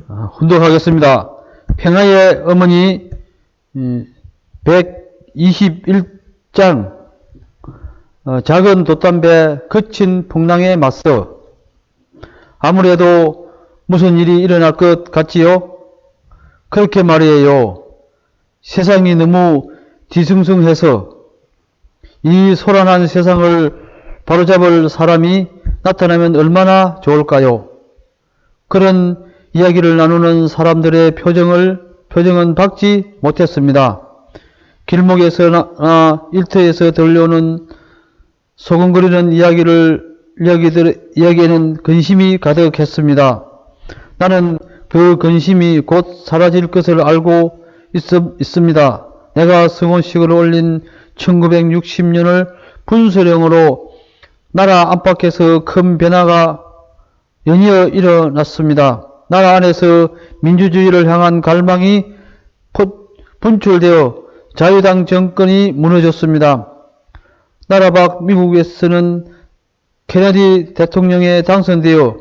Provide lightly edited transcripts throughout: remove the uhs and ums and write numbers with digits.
훈독하겠습니다. 평화의 어머니 121장 작은 돛담배 거친 풍랑에 맞서. 아무래도 무슨 일이 일어날 것 같지요? 그렇게 말이에요. 세상이 너무 뒤숭숭해서 이 소란한 세상을 바로잡을 사람이 나타나면 얼마나 좋을까요? 그런 이야기를 나누는 사람들의 표정은 밝지 못했습니다. 길목에서나 일터에서 들려오는 소곤거리는 이야기에는 근심이 가득했습니다. 나는 그 근심이 곧 사라질 것을 알고 있습니다. 내가 성혼식을 올린 1960년을 분수령으로 나라 안팎에서 큰 변화가 연이어 일어났습니다. 나라 안에서 민주주의를 향한 갈망이 분출되어 자유당 정권이 무너졌습니다. 나라 밖 미국에서는 케네디 대통령에 당선되어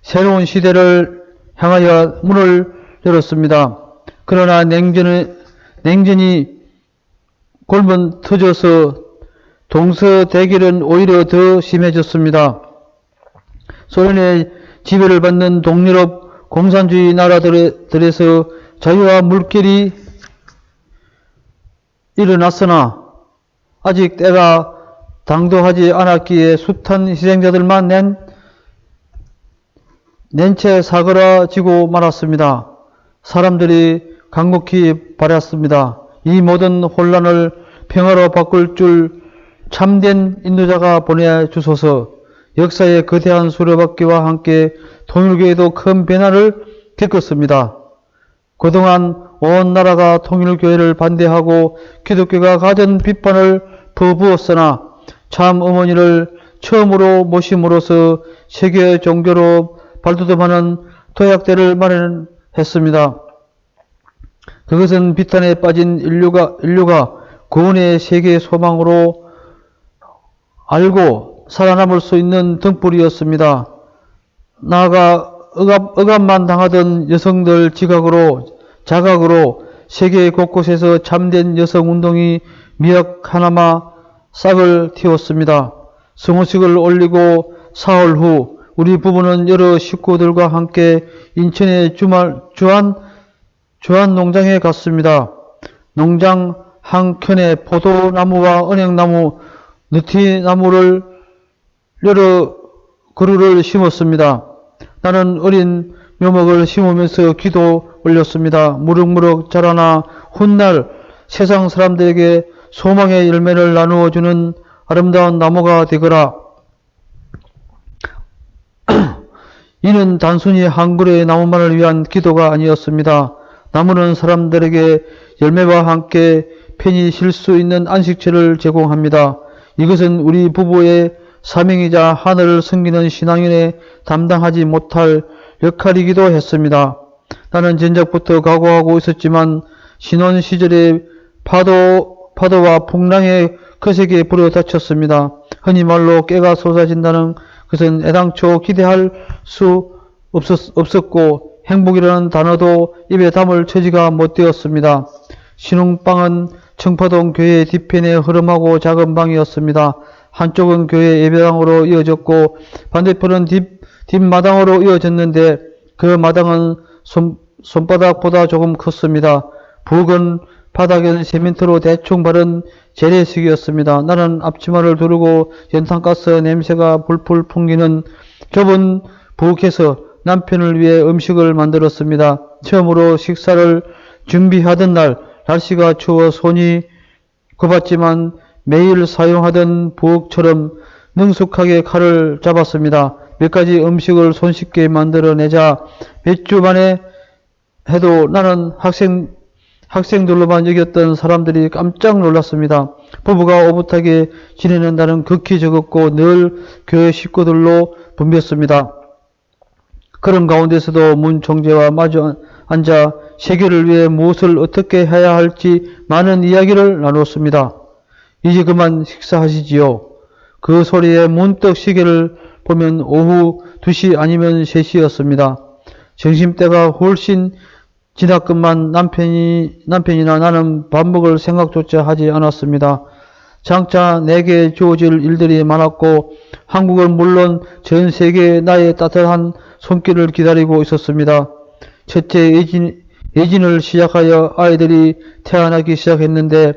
새로운 시대를 향하여 문을 열었습니다. 그러나 냉전이 골문 터져서 동서대결은 오히려 더 심해졌습니다. 소련의 지배를 받는 동유럽 공산주의 나라들에서 자유와 물결이 일어났으나 아직 때가 당도하지 않았기에 숱한 희생자들만 낸 채 사그라지고 말았습니다. 사람들이 간곡히 바랐습니다. 이 모든 혼란을 평화로 바꿀 줄 참된 인도자가 보내주소서. 역사의 거대한 수레바퀴와 함께 통일교회도 큰 변화를 겪었습니다. 그동안 온 나라가 통일교회를 반대하고 기독교가 가진 비판을 퍼부었으나 참 어머니를 처음으로 모심으로써 세계 종교로 발돋움하는 도약대를 마련했습니다. 그것은 비탄에 빠진 인류가 구원의 세계 소망으로 알고 살아남을 수 있는 등불이었습니다. 나아가 억압만 당하던 여성들 자각으로 세계 곳곳에서 참된 여성운동이 미역 하나마 싹을 틔웠습니다. 성호식을 올리고 사흘 후 우리 부부는 여러 식구들과 함께 인천의 주안 농장에 갔습니다. 농장 한켠에 포도나무와 은행나무, 느티나무를 여러 그루를 심었습니다. 나는 어린 묘목을 심으면서 기도 올렸습니다. 무럭무럭 자라나 훗날 세상 사람들에게 소망의 열매를 나누어주는 아름다운 나무가 되거라. 이는 단순히 한 그루의 나무만을 위한 기도가 아니었습니다. 나무는 사람들에게 열매와 함께 편히 쉴 수 있는 안식처를 제공합니다. 이것은 우리 부부의 사명이자 하늘을 섬기는 신앙인의 담당하지 못할 역할이기도 했습니다. 나는 전작부터 각오하고 있었지만 신혼 시절에 파도와 풍랑에 거세게 부려닥쳤습니다. 흔히 말로 깨가 쏟아진다는 것은 애당초 기대할 수 없었고 행복이라는 단어도 입에 담을 처지가 못 되었습니다. 신혼방은 청파동 교회 뒤편에 허름하고 작은 방이었습니다. 한쪽은 교회 예배당으로 이어졌고 반대편은 뒷마당으로 이어졌는데 그 마당은 손바닥보다 조금 컸습니다. 부엌은 바닥에는 시멘트로 대충 바른 재래식이었습니다. 나는 앞치마를 두르고 연탄가스 냄새가 불풀 풍기는 좁은 부엌에서 남편을 위해 음식을 만들었습니다. 처음으로 식사를 준비하던 날 날씨가 추워 손이 굽었지만 매일 사용하던 부엌처럼 능숙하게 칼을 잡았습니다. 몇 가지 음식을 손쉽게 만들어내자 몇 주 만에 해도 나는 학생들로만 여겼던 사람들이 깜짝 놀랐습니다. 부부가 오붓하게 지내는 날은 극히 적었고 늘 교회 식구들로 붐볐습니다. 그런 가운데서도 문 총재와 마주 앉아 세계를 위해 무엇을 어떻게 해야 할지 많은 이야기를 나눴습니다. 이제 그만 식사하시지요. 그 소리에 문득 시계를 보면 오후 2시 아니면 3시였습니다. 점심때가 훨씬 지났건만 남편이나 나는 밥 먹을 생각조차 하지 않았습니다. 장차 내게 주어질 일들이 많았고 한국은 물론 전 세계에 나의 따뜻한 손길을 기다리고 있었습니다. 첫째 예진을 시작하여 아이들이 태어나기 시작했는데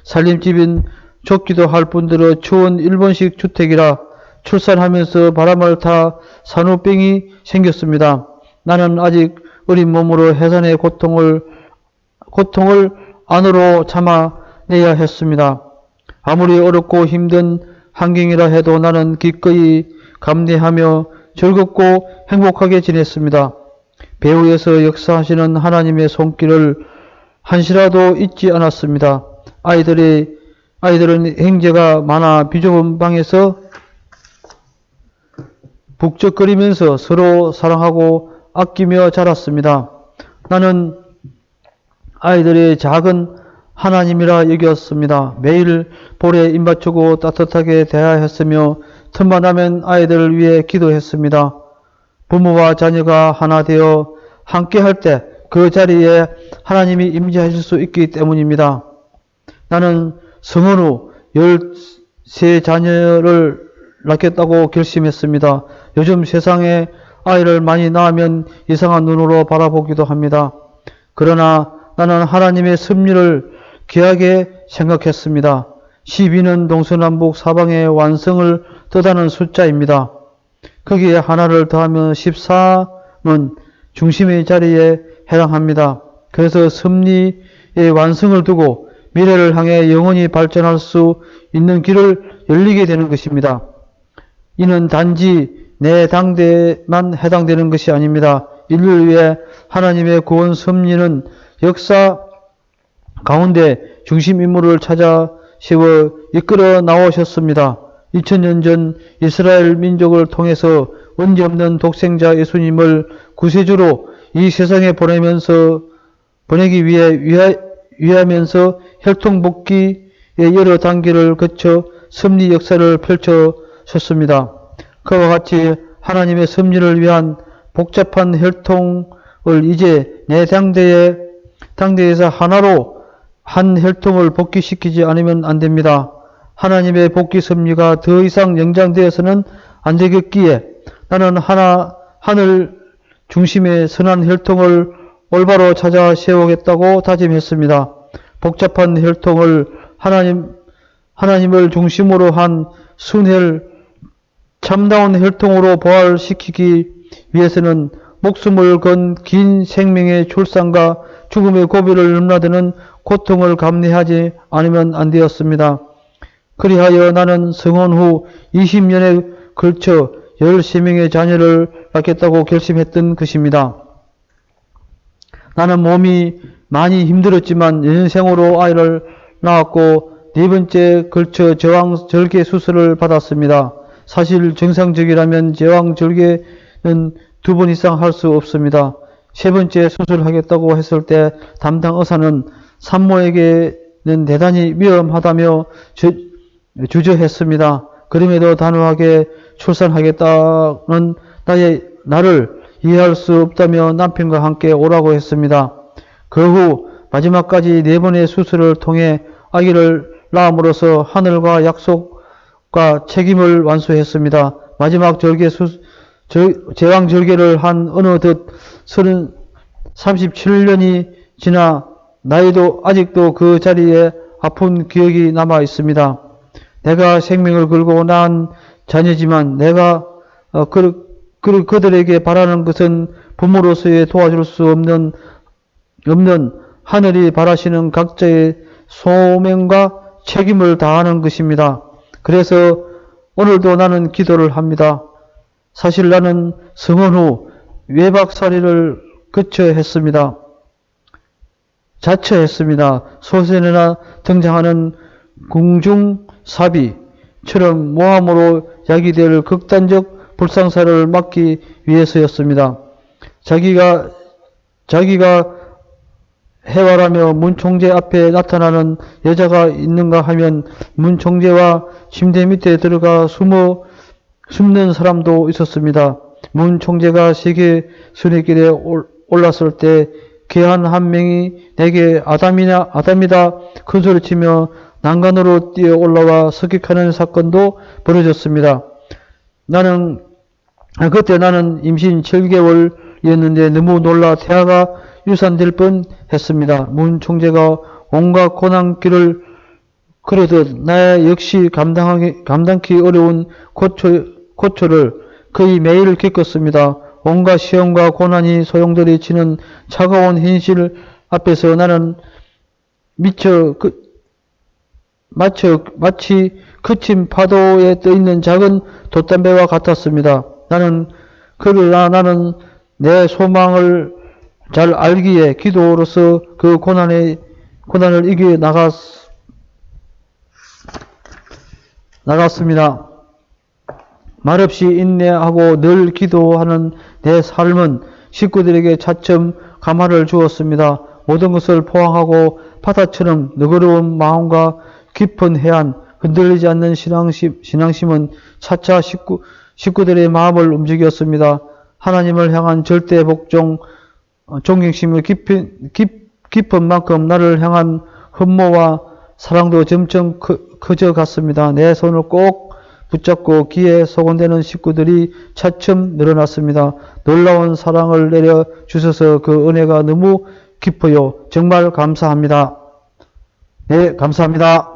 살림집은 좁기도 할 뿐더러 추운 일본식 주택이라 출산하면서 바람을 타 산후병이 생겼습니다. 나는 아직 어린 몸으로 해산의 고통을 안으로 참아내야 했습니다. 아무리 어렵고 힘든 환경이라 해도 나는 기꺼이 감내하며 즐겁고 행복하게 지냈습니다. 배후에서 역사하시는 하나님의 손길을 한시라도 잊지 않았습니다. 아이들은 형제가 많아 비좁은 방에서 북적거리면서 서로 사랑하고 아끼며 자랐습니다. 나는 아이들의 작은 하나님이라 여겼습니다. 매일 볼에 입맞추고 따뜻하게 대하였으며 틈만 나면 아이들을 위해 기도했습니다. 부모와 자녀가 하나 되어 함께 할 때 그 자리에 하나님이 임재하실 수 있기 때문입니다. 나는 성혼 후 13자녀를 낳겠다고 결심했습니다. 요즘 세상에 아이를 많이 낳으면 이상한 눈으로 바라보기도 합니다. 그러나 나는 하나님의 섭리를 귀하게 생각했습니다. 12는 동서남북 사방의 완성을 뜻하는 숫자입니다. 거기에 하나를 더하면 14는 중심의 자리에 해당합니다. 그래서 섭리의 완성을 두고 미래를 향해 영원히 발전할 수 있는 길을 열리게 되는 것입니다. 이는 단지 내 당대에만 해당되는 것이 아닙니다. 인류를 위해 하나님의 구원 섭리는 역사 가운데 중심 인물을 찾아 세워 이끌어 나오셨습니다. 2000년 전 이스라엘 민족을 통해서 원죄 없는 독생자 예수님을 구세주로 이 세상에 보내기 위하면서 혈통복귀의 여러 단계를 거쳐 섭리 역사를 펼쳐셨습니다. 그와 같이 하나님의 섭리를 위한 복잡한 혈통을 이제 내 당대에서 하나로 한 혈통을 복귀시키지 않으면 안 됩니다. 하나님의 복귀 섭리가 더 이상 연장되어서는 안 되겠기에 나는 하늘 중심의 선한 혈통을 올바로 찾아 세우겠다고 다짐했습니다. 복잡한 혈통을 하나님을 중심으로 한 순혈, 참다운 혈통으로 부활시키기 위해서는 목숨을 건 긴 생명의 출산과 죽음의 고비를 넘나드는 고통을 감내하지 않으면 안 되었습니다. 그리하여 나는 성혼 후 20년에 걸쳐 13명의 자녀를 낳겠다고 결심했던 것입니다. 나는 몸이 많이 힘들었지만 연생으로 아이를 낳았고 네 번째 걸쳐 제왕절개 수술을 받았습니다. 사실 정상적이라면 제왕절개는 2번 이상 할 수 없습니다. 세 번째 수술하겠다고 했을 때 담당 의사는 산모에게는 대단히 위험하다며 주저했습니다. 그럼에도 단호하게 출산하겠다는 나를 이해할 수 없다며 남편과 함께 오라고 했습니다. 그 후 마지막까지 4번의 수술을 통해 아기를 낳음으로써 하늘과 약속과 책임을 완수했습니다. 마지막 제왕절개를 한 어느덧 37년이 지나 나이도 아직도 그 자리에 아픈 기억이 남아 있습니다. 내가 생명을 걸고 낳은 자녀지만 내가 그들에게 바라는 것은 부모로서의 도와줄 수 없는 하늘이 바라시는 각자의 소명과 책임을 다하는 것입니다. 그래서 오늘도 나는 기도를 합니다. 사실 나는 성혼 후 외박살이를 자처했습니다. 소설에나 등장하는 궁중사비처럼 모함으로 야기될 극단적 불상사를 막기 위해서였습니다. 자기가 해와라며 문 총재 앞에 나타나는 여자가 있는가 하면 문 총재와 침대 밑에 들어가 숨는 사람도 있었습니다. 문 총재가 세계 순위길에 올랐을 때 괴한 한 명이 내게 아담이다 큰 소리치며 난간으로 뛰어 올라와 습격하는 사건도 벌어졌습니다. 그때 나는 임신 7개월이었는데 너무 놀라 태아가 유산될 뻔했습니다. 문 총재가 온갖 고난길을 그러듯 나 역시 감당기 어려운 고초를 거의 매일 겪었습니다. 온갖 시험과 고난이 소용돌이 치는 차가운 현실 앞에서 나는 마치 그친 파도에 떠있는 작은 돛담배와 같았습니다. 그러나 나는 내 소망을 잘 알기에 기도로서 그 고난을 이겨 나갔습니다. 말없이 인내하고 늘 기도하는 내 삶은 식구들에게 차츰 감화를 주었습니다. 모든 것을 포항하고 바다처럼 너그러운 마음과 깊은 해안, 흔들리지 않는 신앙심은 차차 식구들의 마음을 움직였습니다. 하나님을 향한 절대 복종, 존경심이 깊은 만큼 나를 향한 흠모와 사랑도 점점 커져갔습니다. 내 손을 꼭 붙잡고 귀에 소곤대는 식구들이 차츰 늘어났습니다. 놀라운 사랑을 내려주셔서 그 은혜가 너무 깊어요. 정말 감사합니다. 네, 감사합니다.